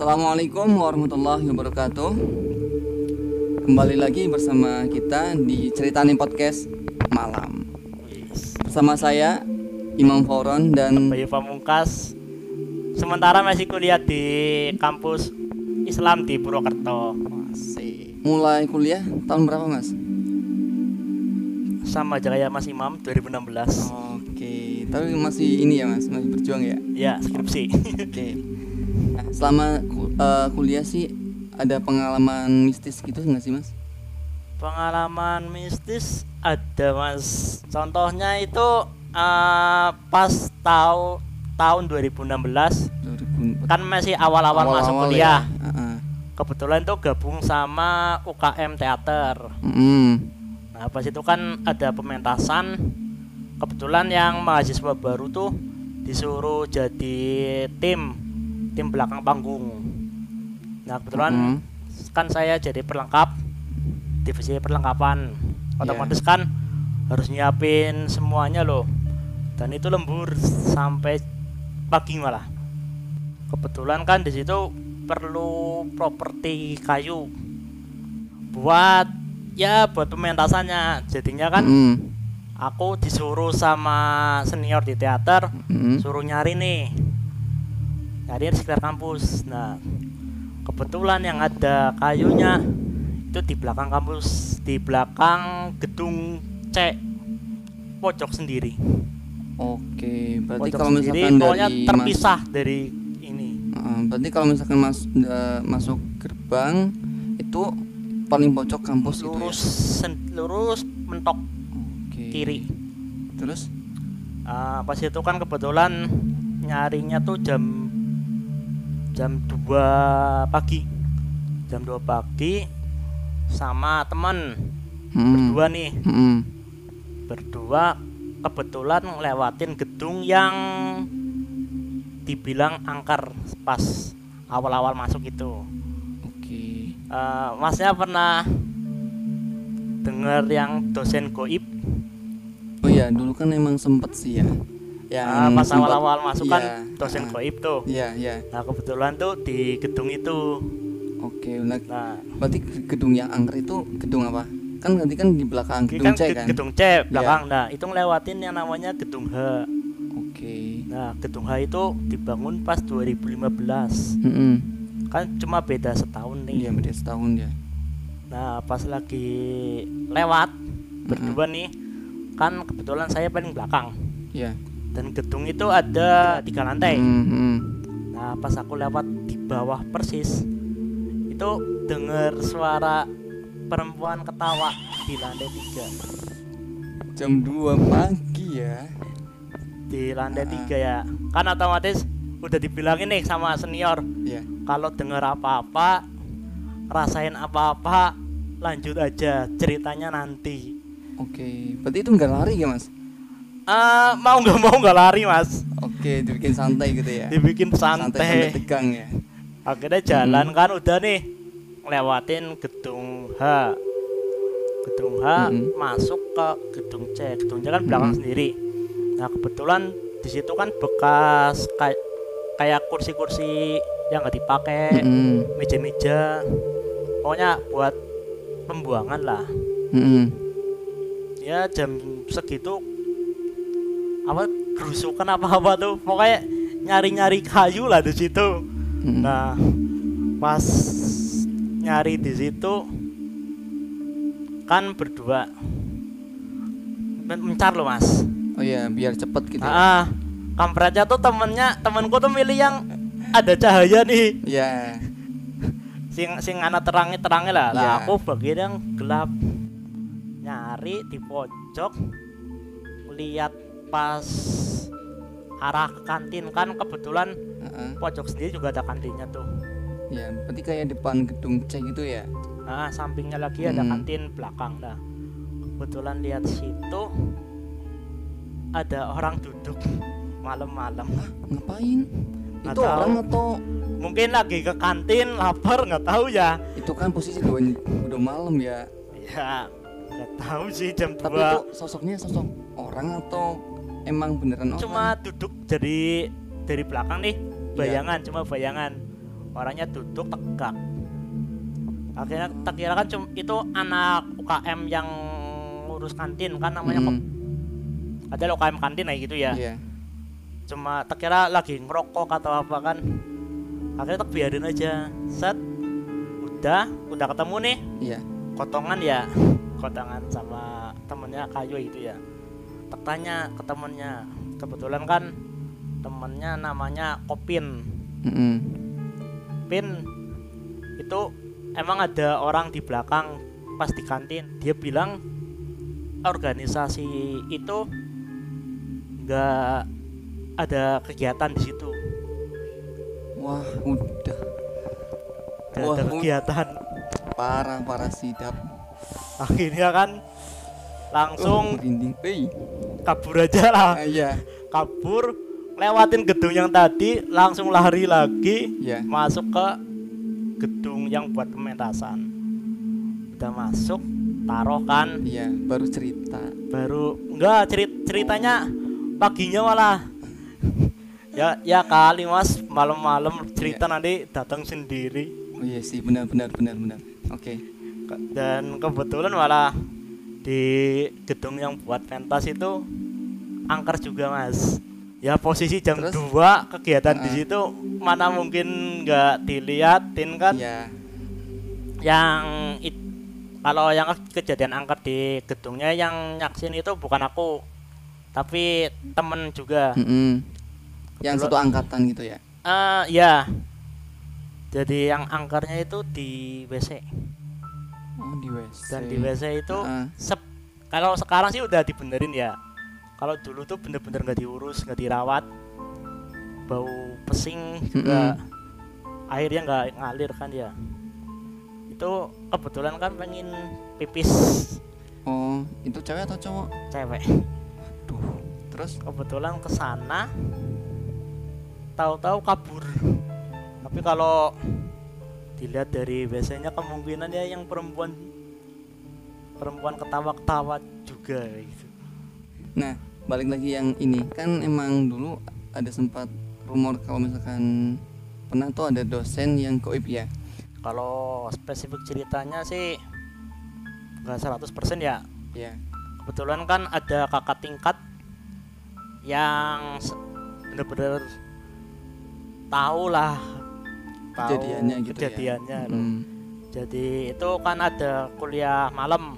Assalamualaikum warahmatullahi wabarakatuh. Kembali lagi bersama kita di Ceritani Podcast Malam. Bersama saya Imam Fauron dan Bayu Pamungkas. Sementara masih kuliah di kampus Islam di Purwokerto. Mulai kuliah tahun berapa, Mas? Sama aja kayak Mas Imam, 2016. Oke, tapi masih ini ya, Mas, masih berjuang ya? Ya, skripsi. Oke. Nah, selama kuliah sih ada pengalaman mistis gitu nggak sih, Mas? Pengalaman mistis ada, Mas. Contohnya itu pas tahun 2016 kan masih awal-awal masuk kuliah ya? Kebetulan tuh gabung sama UKM teater. Nah pas itu kan ada pementasan. Kebetulan yang mahasiswa baru tuh disuruh jadi tim belakang panggung. Nah kebetulan kan saya jadi perlengkap, divisi perlengkapan. Otomatis kan harus nyiapin semuanya loh. Dan itu lembur sampai pagi malah. Kebetulan kan di situ perlu properti kayu buat pementasannya. Jadinya kan aku disuruh sama senior di teater suruh nyari di sekitar kampus. Nah kebetulan yang ada kayunya itu di belakang kampus, di belakang gedung C, pojok sendiri. Oke, berarti Pojok kalau sendiri, misalkan pokoknya dari terpisah dari ini. Berarti kalau misalkan masuk gerbang itu paling pojok kampus lurus gitu ya? Lurus mentok kiri. Terus? Pas itu kan kebetulan nyarinya tuh jam 2 pagi. Jam 2 pagi sama teman berdua nih. Berdua kebetulan ngelewatin gedung yang dibilang angker pas awal-awal masuk itu. Oke. Masnya pernah dengar yang dosen goib? Oh iya, dulu kan emang sempet sih ya. Pas awal-awal masuk kan dosen goib tuh. Iya. Nah kebetulan tuh di gedung itu. Oke, nah berarti gedung yang angker itu gedung apa? Kan nanti kan di belakang gedung kan C kan? Gedung C belakang. Nah itu ngelewatin yang namanya gedung H. Oke. Nah gedung H itu dibangun pas 2015. Kan cuma beda setahun nih. Iya, beda setahun ya. Nah pas lagi lewat berdua nih, kan kebetulan saya paling belakang. Iya. Dan gedung itu ada 3 lantai. Nah pas aku lewat di bawah persis itu dengar suara perempuan ketawa di lantai 3. Jam 2 pagi ya. Di lantai 3 ya. Kan otomatis udah dibilangin nih sama senior. Iya. Kalau dengar apa-apa, rasain apa-apa, lanjut aja ceritanya nanti. Oke, berarti itu nggak lari ya, Mas? Mau nggak lari, Mas. Oke, dibikin santai gitu ya. Dibikin santai. Tegang ya. Akhirnya jalan kan udah nih ngelewatin gedung H. Gedung H masuk ke gedung C. Gedung C kan belakang sendiri. Nah, kebetulan di situ kan bekas kayak kursi-kursi yang nggak dipakai, meja-meja. Pokoknya buat pembuangan lah. Ya jam segitu kerusukan apa tuh. Pokoknya nyari-nyari kayu lah di situ. Nah, pas nyari di situ kan berdua mencar loh, Mas. Oh iya, biar cepet gitu ya. Kampretnya tuh temenku tuh milih yang ada cahaya nih. Iya. Sing ana terangnya lah. Iya. Aku bagian yang gelap. Nyari di pojok, lihat pas arah kantin kan kebetulan pojok sendiri juga ada kantinnya tuh. Ya, berarti kayak depan gedung C gitu ya. Sampingnya lagi ada kantin belakang. Nah, kebetulan lihat situ ada orang duduk malam-malam. Ngapain? Nggak Itu tahu. orang atau Mungkin lagi ke kantin, lapar, nggak tahu ya. itu kan posisi udah malam ya. Ya, nggak tahu sih jam 2. Tapi itu sosoknya sosok orang atau emang beneran orang? Cuma duduk dari belakang nih, bayangan, cuma bayangan. orangnya duduk tegak. Akhirnya tak kira kan itu anak UKM yang ngurus kantin kan namanya ada UKM kantin kayak gitu ya. Iya. Cuma tak kira lagi ngerokok atau apa kan. Akhirnya tak biarin aja. Set udah ketemu nih. Iya. Kotongan sama temennya kayu itu ya. Tak tanya ke temennya, kebetulan kan temennya namanya Kopin. Pin itu emang ada orang di belakang pas di kantin, dia bilang organisasi itu nggak ada kegiatan di situ. Wah, udah. Nggak ada kegiatan. Parah Sidap. Akhirnya kan langsung merinding. kabur aja lah. Iya. Kabur, lewatin gedung yang tadi, langsung lari lagi, masuk ke gedung yang buat pementasan. Udah masuk, taruh kan. Iya, baru cerita. Enggak, ceritanya paginya malah. Ya kali Mas, malam-malam cerita nanti datang sendiri. Oh iya sih, benar. Oke. Dan kebetulan malah di gedung yang buat pentas itu angker juga Mas. Ya posisi jam 2 kegiatan di situ mana mungkin nggak diliatin kan. Iya. Kalau yang kejadian angker di gedungnya yang nyaksin itu bukan aku, tapi temen juga. Yang satu angkatan gitu ya? Ya. Jadi yang angkernya itu di WC. Oh, di WC. Dan di WC itu kalau sekarang sih udah dibenerin ya. Kalau dulu tuh bener-bener nggak diurus, nggak dirawat, bau pesing juga, airnya nggak ngalir kan ya. Itu kebetulan kan pengen pipis. Oh, itu cewek atau cowok? Cewek. Aduh. Terus kebetulan kesana, tahu-tahu kabur. Tapi kalau dilihat dari WC-nya kemungkinan ya yang perempuan ketawa-ketawa juga gitu. Nah, balik lagi yang ini kan emang dulu ada sempat rumor kalau misalkan pernah tuh ada dosen yang goib ya. Kalau spesifik ceritanya sih nggak 100% ya. Iya. Kebetulan kan ada kakak tingkat yang bener-bener tahu lah kejadiannya gitu ya. Jadi itu kan ada kuliah malam.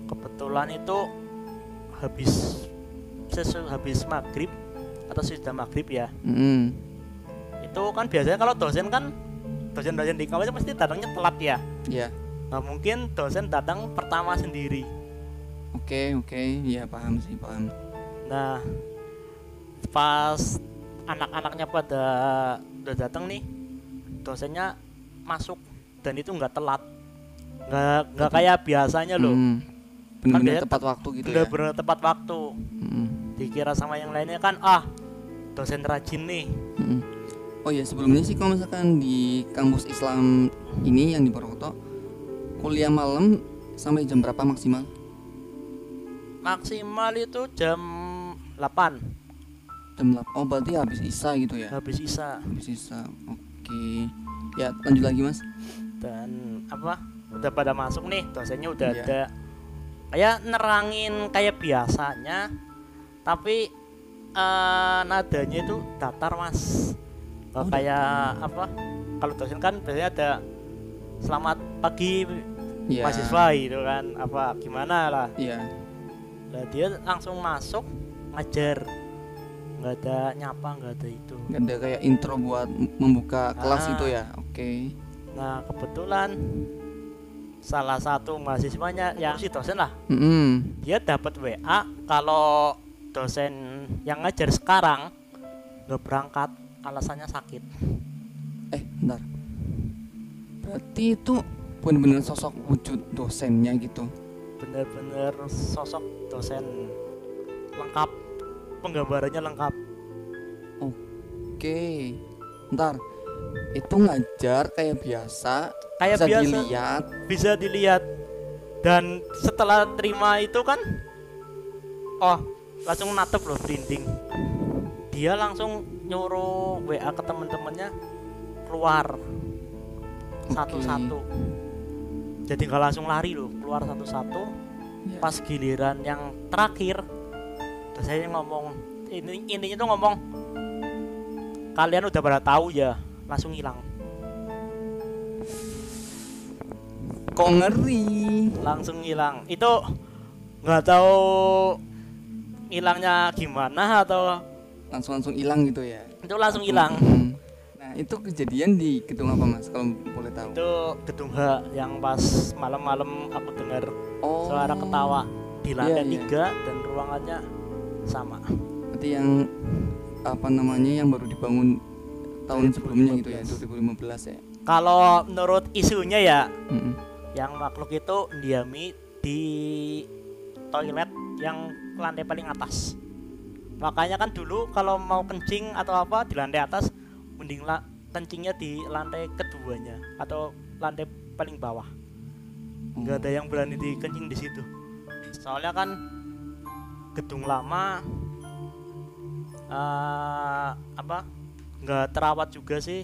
Kebetulan itu habis maghrib atau sudah maghrib ya. Itu kan biasanya kalau dosen di kampus pasti datangnya telat ya. Iya. Nah mungkin dosen datang pertama sendiri. Oke, ya paham. Nah pas anak-anaknya pada udah datang nih, dosennya masuk dan itu nggak telat, nggak kayak biasanya loh. Benar-benar tepat waktu gitu ya. Benar-benar tepat waktu. Dikira sama yang lainnya kan dosen rajin nih. Oh ya, sebelumnya sih kalau misalkan di kampus Islam ini yang di Purwokerto, kuliah malam sampai jam berapa maksimal? Maksimal itu jam 8. Jam 8. Oh, berarti habis Isya gitu ya? Habis Isya. Oke. Ya, lanjut lagi Mas. Dan udah pada masuk nih, dosennya udah ada. Kayak nerangin kayak biasanya, tapi nadanya itu datar Mas. Kayak kalau dosen kan biasanya ada selamat pagi mahasiswa itu kan, gimana lah. Iya. Nah dia langsung masuk ngajar, nggak ada nyapa, nggak ada itu, nggak ada kayak intro buat membuka kelas itu ya. Oke. Nah kebetulan salah satu mahasiswanya yang si dosen lah, dia dapat WA kalau dosen yang ngajar sekarang nggak berangkat, alasannya sakit. Bentar. Berarti itu benar-benar sosok wujud dosennya gitu. Bener-bener sosok dosen lengkap, penggambarannya lengkap. Oke. Bentar. Itu ngajar kayak biasa, bisa dilihat. Dan setelah terima itu kan langsung natep loh, merinding. Dia langsung nyuruh WA ke teman-temannya keluar satu-satu. Jadi nggak langsung lari loh, keluar satu-satu. Ya. Pas giliran yang terakhir, terus saya ngomong, intinya tuh ngomong, kalian udah pada tahu ya, langsung hilang. Kok ngeri. Langsung hilang. Itu nggak tahu hilangnya gimana atau Langsung hilang gitu ya. itu langsung hilang. Nah, itu kejadian di gedung apa Mas kalau boleh tahu? Itu gedung H yang pas malam-malam aku dengar Oh. suara ketawa di lantai Iya. 3 dan ruangannya sama. Berarti yang apa namanya yang baru dibangun tahun sebelumnya gitu ya, 2015 ya. Kalau menurut isunya ya, Mm-mm. yang makhluk itu diami di toilet yang lantai paling atas. Makanya kan dulu kalau mau kencing atau apa di lantai atas, mending kencingnya di lantai keduanya atau lantai paling bawah. Nggak ada yang berani dikencing di situ. Soalnya kan gedung lama, nggak terawat juga sih.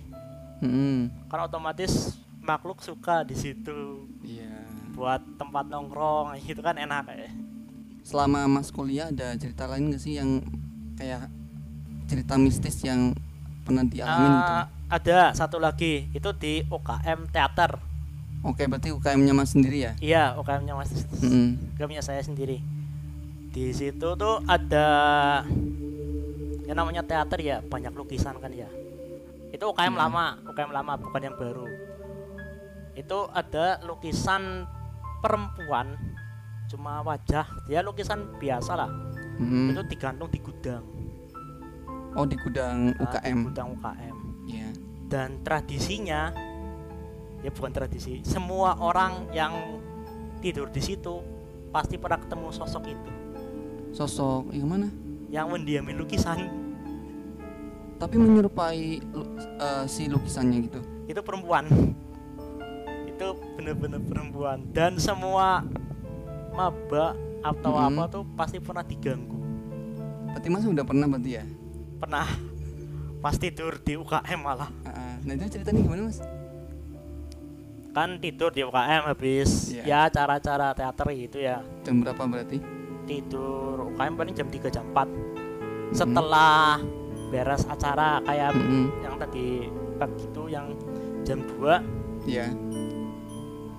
Karena otomatis makhluk suka di situ. Iya. Buat tempat nongkrong gitu kan enak ya. Selama Mas kuliah ada cerita lain nggak sih yang kayak cerita mistis yang pernah dialamin gitu? Ada satu lagi, itu di UKM teater. Oke, berarti UKM-nya Mas sendiri ya? Iya, UKM-nya Mas. UKM-nya saya sendiri. Di situ tuh ada yang namanya teater ya, banyak lukisan kan ya. Itu UKM lama bukan yang baru. Itu ada lukisan perempuan, cuma wajah, dia lukisan biasa lah. Itu digantung di gudang. Oh, di gudang UKM. Di gudang UKM. Iya. Dan tradisinya, ya bukan tradisi, semua orang yang tidur di situ pasti pernah ketemu sosok itu. Sosok yang mana? Yang mendiami lukisan. Tapi menyerupai si lukisannya gitu. Itu perempuan. Itu bener-bener perempuan. Dan semua maba atau apa tuh pasti pernah diganggu. Berarti Mas udah pernah berarti ya? Pernah. Pas tidur di UKM malah. Nah itu ceritanya gimana Mas? Kan tidur di UKM habis ya cara-cara teater gitu ya. Jam berapa berarti? Tidur UKM paling jam 3 jam 4. Setelah beres acara kayak yang tadi pagi itu yang jam 2. Iya.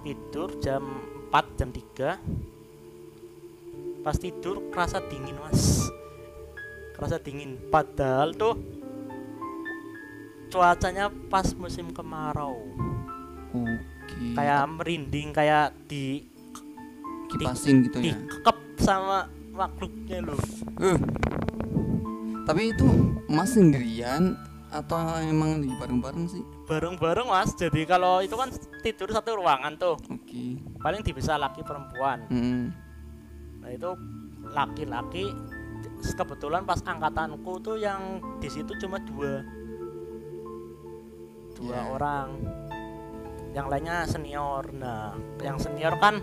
Tidur jam 4 jam 3. Pas tidur kerasa dingin Mas. Kerasa dingin. Padahal tuh cuacanya pas musim kemarau. Oke. Kayak merinding, kayak kipasin gitu ya. Dikekep sama makhluknya loh. Tapi itu Mas sendirian atau emang lagi bareng-bareng sih? Bareng-bareng Mas. Jadi kalau itu kan tidur satu ruangan tuh. Oke. Paling bisa laki perempuan. Nah itu laki-laki, kebetulan pas angkatanku tuh yang di situ cuma dua orang, yang lainnya senior. Nah yang senior kan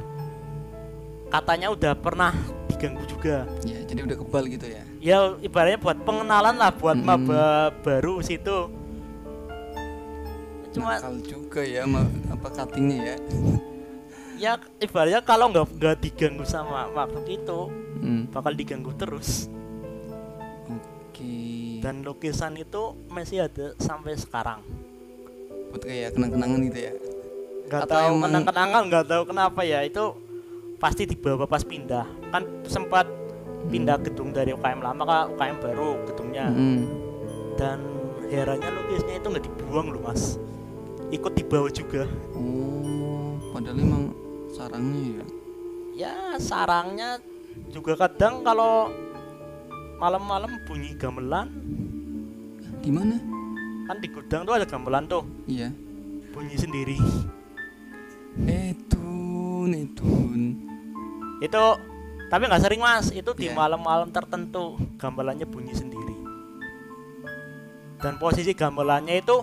katanya udah pernah diganggu juga. Ya jadi udah kebal gitu ya. Ya ibaratnya buat pengenalan lah buat maba baru situ. Cuma nakal juga ya apa cuttingnya ya. Ya ibaratnya kalau nggak diganggu sama makhluk itu bakal diganggu terus. Oke. Dan lukisan itu masih ada sampai sekarang. Buat kayak kenang-kenangan gitu ya. Nggak tahu kenang-kenangan, nggak tahu kenapa ya, itu pasti dibawa pas pindah. Kan sempat pindah gedung dari UKM lama ke UKM baru gedungnya. Dan herannya lukisnya itu nggak dibuang loh Mas, ikut dibawa juga. Oh, padahal emang sarangnya ya. Ya sarangnya juga kadang kalau malam-malam bunyi gamelan. Gimana? Kan di gudang tuh ada gamelan tuh. Iya. Bunyi sendiri. Etun. Itu tapi nggak sering Mas, itu di malam-malam tertentu gamelannya bunyi sendiri. Dan posisi gamelannya itu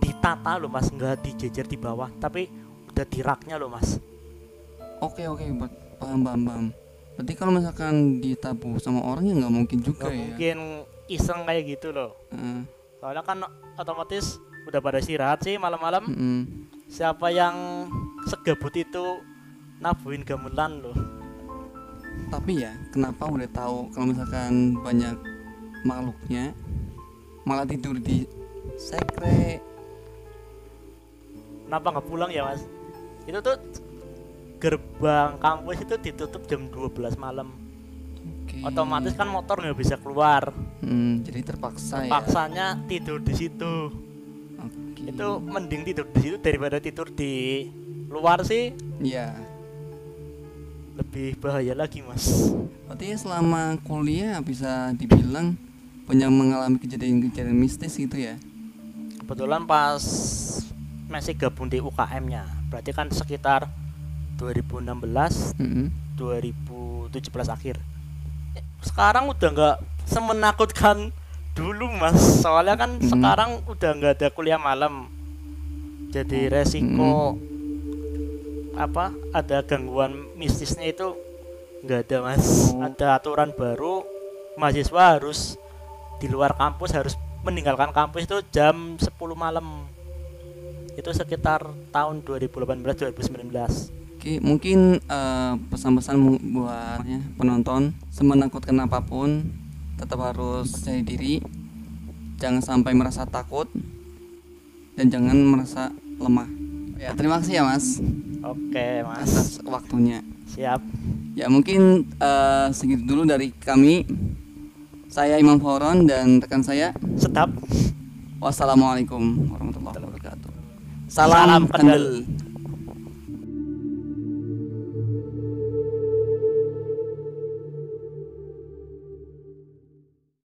ditata loh Mas, nggak dijejer di bawah, tapi udah di raknya loh Mas. Oke, paham. Berarti kalau misalkan ditabuh sama orang ya nggak mungkin juga ya. Mungkin iseng kayak gitu loh. Soalnya kan otomatis udah pada istirahat sih malam-malam. Siapa yang segabut itu nabuhin gamelan loh. Tapi ya, kenapa udah tahu kalau misalkan banyak makhluknya malah tidur di sekre? Kenapa nggak pulang ya mas? Itu tuh gerbang kampus itu ditutup jam 12 malam. Otomatis kan motor nggak bisa keluar. Jadi terpaksa Terpaksanya tidur di situ. Itu mending tidur di situ daripada tidur di luar sih. Iya. Lebih bahaya lagi mas. Berarti selama kuliah bisa dibilang banyak mengalami kejadian-kejadian mistis gitu ya? Kebetulan pas masih gabung di UKM-nya, berarti kan sekitar 2016, 2017 akhir. Sekarang udah nggak semenakutkan dulu mas, soalnya kan sekarang udah nggak ada kuliah malam, jadi resiko ada gangguan mistisnya itu nggak ada mas. Ada aturan baru, mahasiswa harus di luar kampus, harus meninggalkan kampus itu jam 10 malam. Itu sekitar tahun 2018-2019. Oke, mungkin pesan-pesan buat penonton, semenakutkan apapun tetap harus percaya diri, jangan sampai merasa takut dan jangan merasa lemah. Ya, terima kasih ya mas. Oke mas, atas waktunya. Siap. Ya mungkin segitu dulu dari kami. Saya Imam Fauron dan rekan saya Sedap. Wassalamualaikum warahmatullahi wabarakatuh. Salam Kendel.